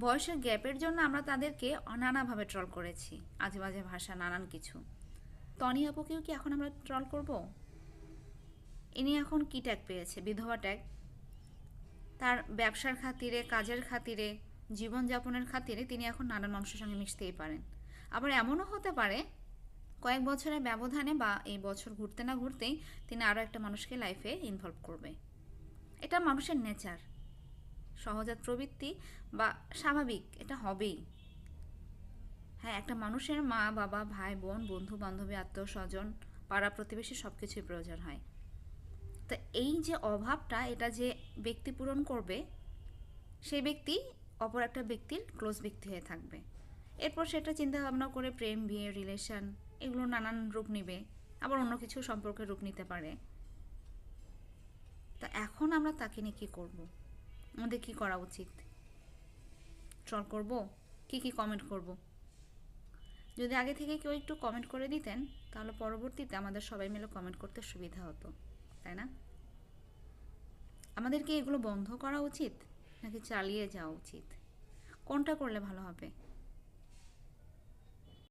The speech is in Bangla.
বয়সের গ্যাপের জন্য আমরা তাদেরকে নানাভাবে ট্রল করেছি, আজে বাজে ভাষা, নানান কিছু। তনি আপুকেও কি এখন আমরা ট্রল করব? ইনি এখন কি ট্যাগ পেয়েছে? বিধবা ট্যাগ। তার ব্যবসার খাতিরে, কাজের খাতিরে, জীবনযাপনের খাতিরে তিনি এখন নানান মানুষের সঙ্গে মিশতেই পারেন। আবার এমনও হতে পারে কয়েক বছরের ব্যবধানে বা এই বছর ঘুরতে না ঘুরতেই তিনি আরও একটা মানুষকে লাইফে ইনভলভ করবে। এটা মানুষের নেচার, সহজাত প্রবৃত্তি বা স্বাভাবিক, এটা হবেই। হ্যাঁ, একটা মানুষের মা বাবা, ভাই বোন, বন্ধু বান্ধবী, আত্মীয় স্বজন, পাড়া প্রতিবেশী সব কিছুই প্রয়োজন হয়। তো এই যে অভাবটা, এটা যে ব্যক্তি পূরণ করবে, সেই ব্যক্তি অপর একটা ব্যক্তির ক্লোজ ব্যক্তি হয়ে থাকবে। এরপর সেটা চিন্তা ভাবনা করে প্রেম, বিয়ে, রিলেশন, এগুলো নানান রূপ নিবে, আবার অন্য কিছু সম্পর্কের রূপ নিতে পারে। তা এখন আমরা তাকে নিয়ে কী করব? আমাদের কি করা উচিত? ট্রল করব? কি কি কমেন্ট করব? যদি আগে থেকে কেউ একটু কমেন্ট করে দিতেন, তাহলে পরবর্তীতে আমাদের সবাই মিলে কমেন্ট করতে সুবিধা হতো, তাই না? আমাদের কি এগুলো বন্ধ করা উচিত, নাকি চালিয়ে যাওয়া উচিত? কোনটা করলে ভালো হবে?